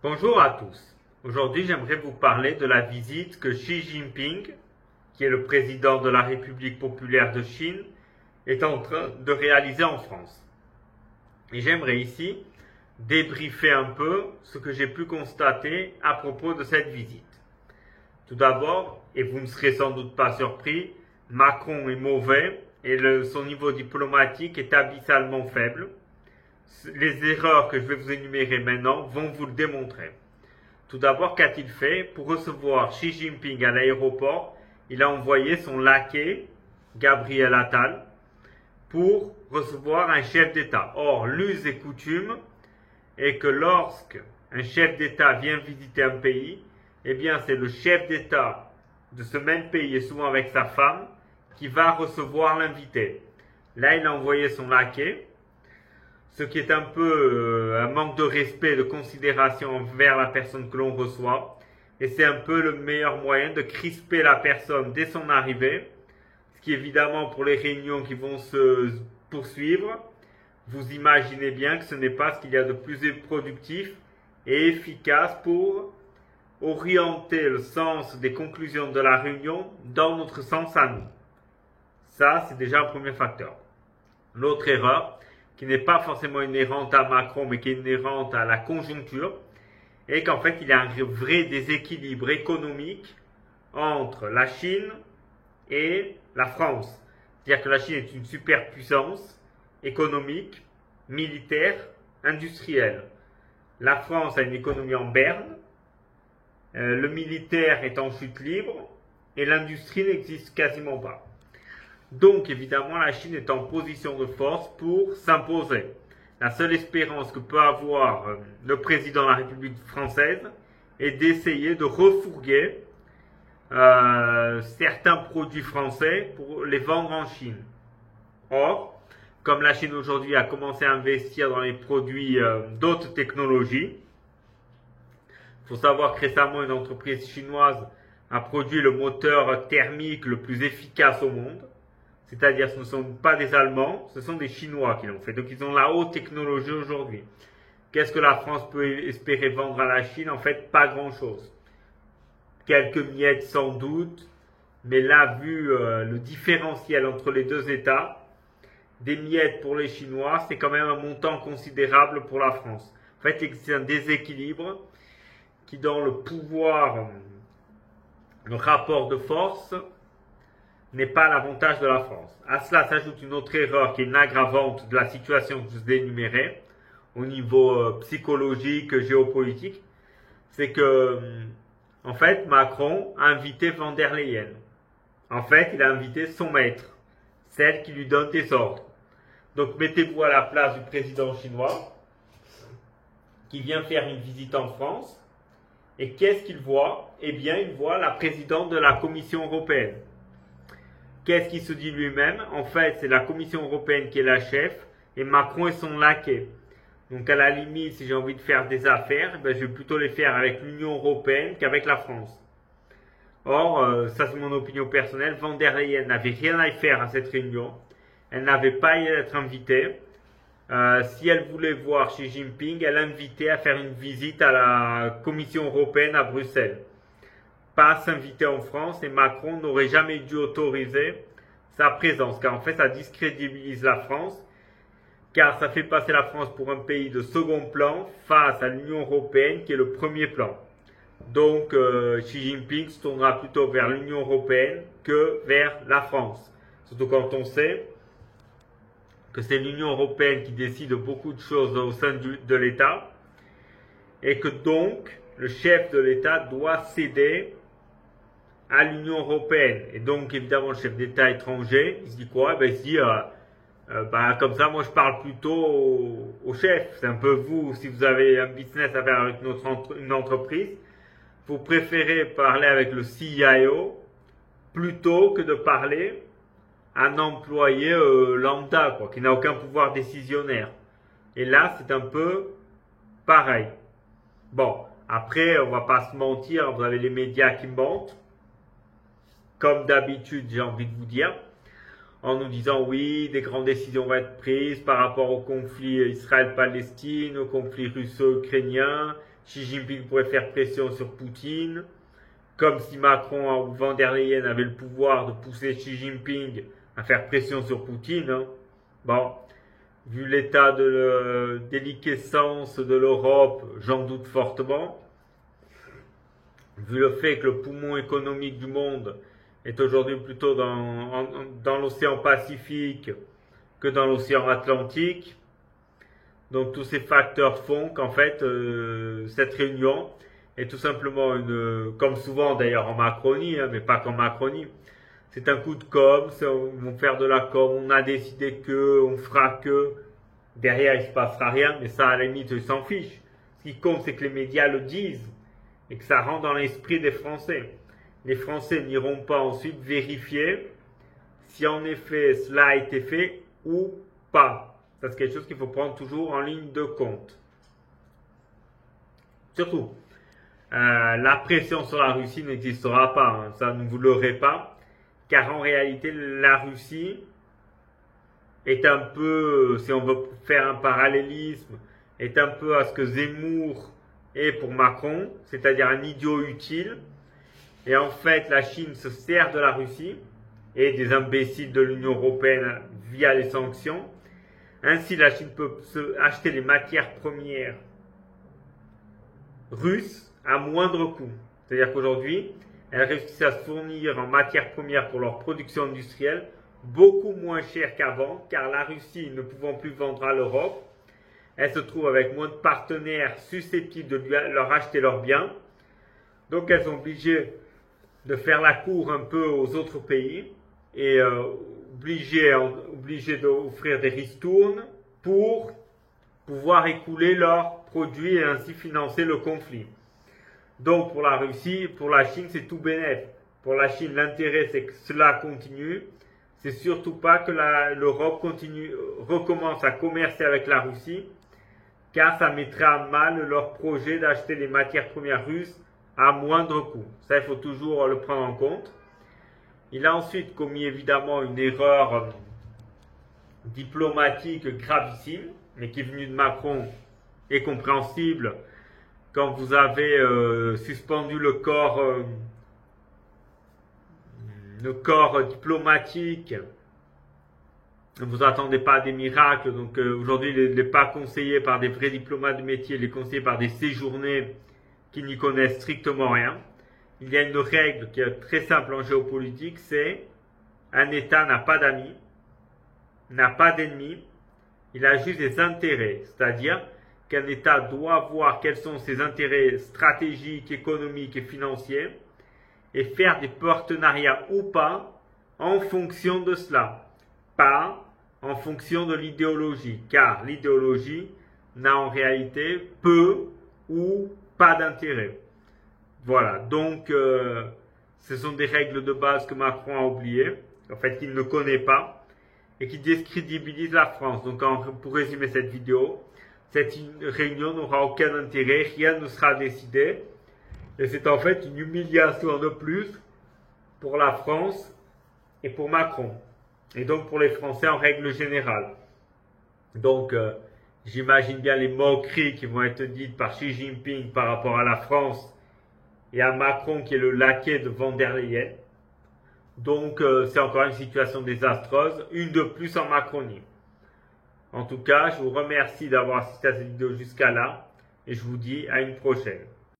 Bonjour à tous. Aujourd'hui, j'aimerais vous parler de la visite que Xi Jinping, qui est le président de la République populaire de Chine, est en train de réaliser en France. Et j'aimerais ici débriefer un peu ce que j'ai pu constater à propos de cette visite. Tout d'abord, et vous ne serez sans doute pas surpris, Macron est mauvais et son niveau diplomatique est abyssalement faible. Les erreurs que je vais vous énumérer maintenant vont vous le démontrer. Tout d'abord, qu'a-t-il fait? Pour recevoir Xi Jinping à l'aéroport, il a envoyé son laquais, Gabriel Attal, pour recevoir un chef d'État. Or, l'use et coutume est que lorsque un chef d'État vient visiter un pays, eh bien c'est le chef d'État de ce même pays, et souvent avec sa femme, qui va recevoir l'invité. Là, il a envoyé son laquais, ce qui est un peu un manque de respect et de considération envers la personne que l'on reçoit. Et c'est un peu le meilleur moyen de crisper la personne dès son arrivée, ce qui évidemment pour les réunions qui vont se poursuivre, vous imaginez bien que ce n'est pas ce qu'il y a de plus productif et efficace pour orienter le sens des conclusions de la réunion dans notre sens à nous. Ça, c'est déjà un premier facteur. L'autre erreur, qui n'est pas forcément inhérente à Macron, mais qui est inhérente à la conjoncture, est qu'en fait, il y a un vrai déséquilibre économique entre la Chine et la France. C'est-à-dire que la Chine est une superpuissance économique, militaire, industrielle. La France a une économie en berne, le militaire est en chute libre et l'industrie n'existe quasiment pas. Donc évidemment la Chine est en position de force pour s'imposer. La seule espérance que peut avoir le président de la République française est d'essayer de refourguer certains produits français pour les vendre en Chine. Or, comme la Chine aujourd'hui a commencé à investir dans les produits d'autres technologies, il faut savoir que récemment une entreprise chinoise a produit le moteur thermique le plus efficace au monde. C'est-à-dire ce ne sont pas des Allemands, ce sont des Chinois qui l'ont fait. Donc ils ont la haute technologie aujourd'hui. Qu'est-ce que la France peut espérer vendre à la Chine? En fait, pas grand-chose. Quelques miettes sans doute, mais là, vu le différentiel entre les deux États, des miettes pour les Chinois, c'est quand même un montant considérable pour la France. En fait, c'est un déséquilibre qui, dans le pouvoir, le rapport de force, n'est pas l'avantage de la France. À cela s'ajoute une autre erreur qui est une aggravante de la situation que je vous ai énumérée au niveau psychologique, géopolitique. C'est que, en fait, Macron a invité Van der Leyen. En fait, il a invité son maître, celle qui lui donne des ordres. Donc, mettez-vous à la place du président chinois qui vient faire une visite en France. Et qu'est-ce qu'il voit? Eh bien, il voit la présidente de la Commission européenne. Qu'est-ce qu'il se dit lui-même? En fait, c'est la Commission européenne qui est la chef et Macron est son laquais. Donc, à la limite, si j'ai envie de faire des affaires, je vais plutôt les faire avec l'Union européenne qu'avec la France. Or, ça c'est mon opinion personnelle, Van der Leyen n'avait rien à y faire à cette réunion. Elle n'avait pas à y être invitée. Si elle voulait voir Xi Jinping, elle l'invitait à faire une visite à la Commission européenne à Bruxelles. Pas s'inviter en France et Macron n'aurait jamais dû autoriser sa présence car en fait ça discrédibilise la France car ça fait passer la France pour un pays de second plan face à l'Union européenne qui est le premier plan. Donc Xi Jinping se tournera plutôt vers l'Union européenne que vers la France. Surtout quand on sait que c'est l'Union européenne qui décide beaucoup de choses au sein de l'État et que donc le chef de l'État doit céder à l'Union européenne. Et donc, évidemment, le chef d'État étranger, il se dit quoi? Il se dit, comme ça, moi, je parle plutôt au chef. C'est un peu vous, si vous avez un business à faire avec une entreprise, vous préférez parler avec le CIO plutôt que de parler à un employé lambda, qui n'a aucun pouvoir décisionnaire. Et là, c'est un peu pareil. Bon, après, on va pas se mentir, vous avez les médias qui mentent. Comme d'habitude, j'ai envie de vous dire, en nous disant oui, des grandes décisions vont être prises par rapport au conflit Israël-Palestine, au conflit russo-ukrainien, Xi Jinping pourrait faire pression sur Poutine, comme si Macron ou Van der Leyen avaient le pouvoir de pousser Xi Jinping à faire pression sur Poutine. Hein. Bon, vu l'état de déliquescence de l'Europe, j'en doute fortement. Vu le fait que le poumon économique du monde est aujourd'hui plutôt dans l'océan Pacifique que dans l'océan Atlantique. Donc tous ces facteurs font qu'en fait cette réunion est tout simplement comme souvent d'ailleurs en Macronie, hein, mais pas qu'en Macronie, c'est un coup de com', on va faire de la com', on a décidé que, on fera que, derrière il se passera rien, mais ça à la limite ils s'en fichent. Ce qui compte c'est que les médias le disent et que ça rentre dans l'esprit des Français. Les Français n'iront pas ensuite vérifier si en effet cela a été fait ou pas. Ça, c'est quelque chose qu'il faut prendre toujours en ligne de compte. Surtout, la pression sur la Russie n'existera pas. Hein, ça, ne vous l'aurez pas. Car en réalité, la Russie est un peu, si on veut faire un parallélisme, est un peu à ce que Zemmour est pour Macron, c'est-à-dire un idiot utile. Et en fait, la Chine se sert de la Russie et des imbéciles de l'Union européenne via les sanctions. Ainsi, la Chine peut acheter les matières premières russes à moindre coût. C'est-à-dire qu'aujourd'hui, elles réussissent à se fournir en matières premières pour leur production industrielle beaucoup moins cher qu'avant, car la Russie ne pouvant plus vendre à l'Europe, elle se trouve avec moins de partenaires susceptibles de leur acheter leurs biens. Donc elles sont obligées de faire la cour un peu aux autres pays et obligées d'offrir des ristournes pour pouvoir écouler leurs produits et ainsi financer le conflit. Donc pour la Russie, pour la Chine, c'est tout bénef. Pour la Chine, l'intérêt c'est que cela continue. C'est surtout pas que l'Europe recommence à commercer avec la Russie, car ça mettrait à mal leur projet d'acheter les matières premières russes à moindre coût. Ça, il faut toujours le prendre en compte. Il a ensuite commis évidemment une erreur diplomatique gravissime, mais qui est venue de Macron et compréhensible quand vous avez suspendu le corps diplomatique. Ne vous attendez pas à des miracles. Donc aujourd'hui, il n'est pas conseillé par des vrais diplomates de métier, il est conseillé par des séjournés qui n'y connaissent strictement rien. Il y a une règle qui est très simple en géopolitique, c'est un État n'a pas d'amis, n'a pas d'ennemis, il a juste des intérêts. C'est-à-dire qu'un État doit voir quels sont ses intérêts stratégiques, économiques et financiers et faire des partenariats ou pas en fonction de cela. Pas en fonction de l'idéologie, car l'idéologie n'a en réalité peu ou pas d'intérêt. Voilà, donc ce sont des règles de base que Macron a oubliées, en fait qu'il ne connaît pas, et qui décrédibilisent la France. Donc pour résumer cette vidéo, cette réunion n'aura aucun intérêt, rien ne sera décidé, et c'est en fait une humiliation de plus pour la France et pour Macron, et donc pour les Français en règle générale. Donc j'imagine bien les moqueries qui vont être dites par Xi Jinping par rapport à la France et à Macron qui est le laquais de Van der Leyen. Donc c'est encore une situation désastreuse, une de plus en Macronie. En tout cas, je vous remercie d'avoir assisté à cette vidéo jusqu'à là et je vous dis à une prochaine.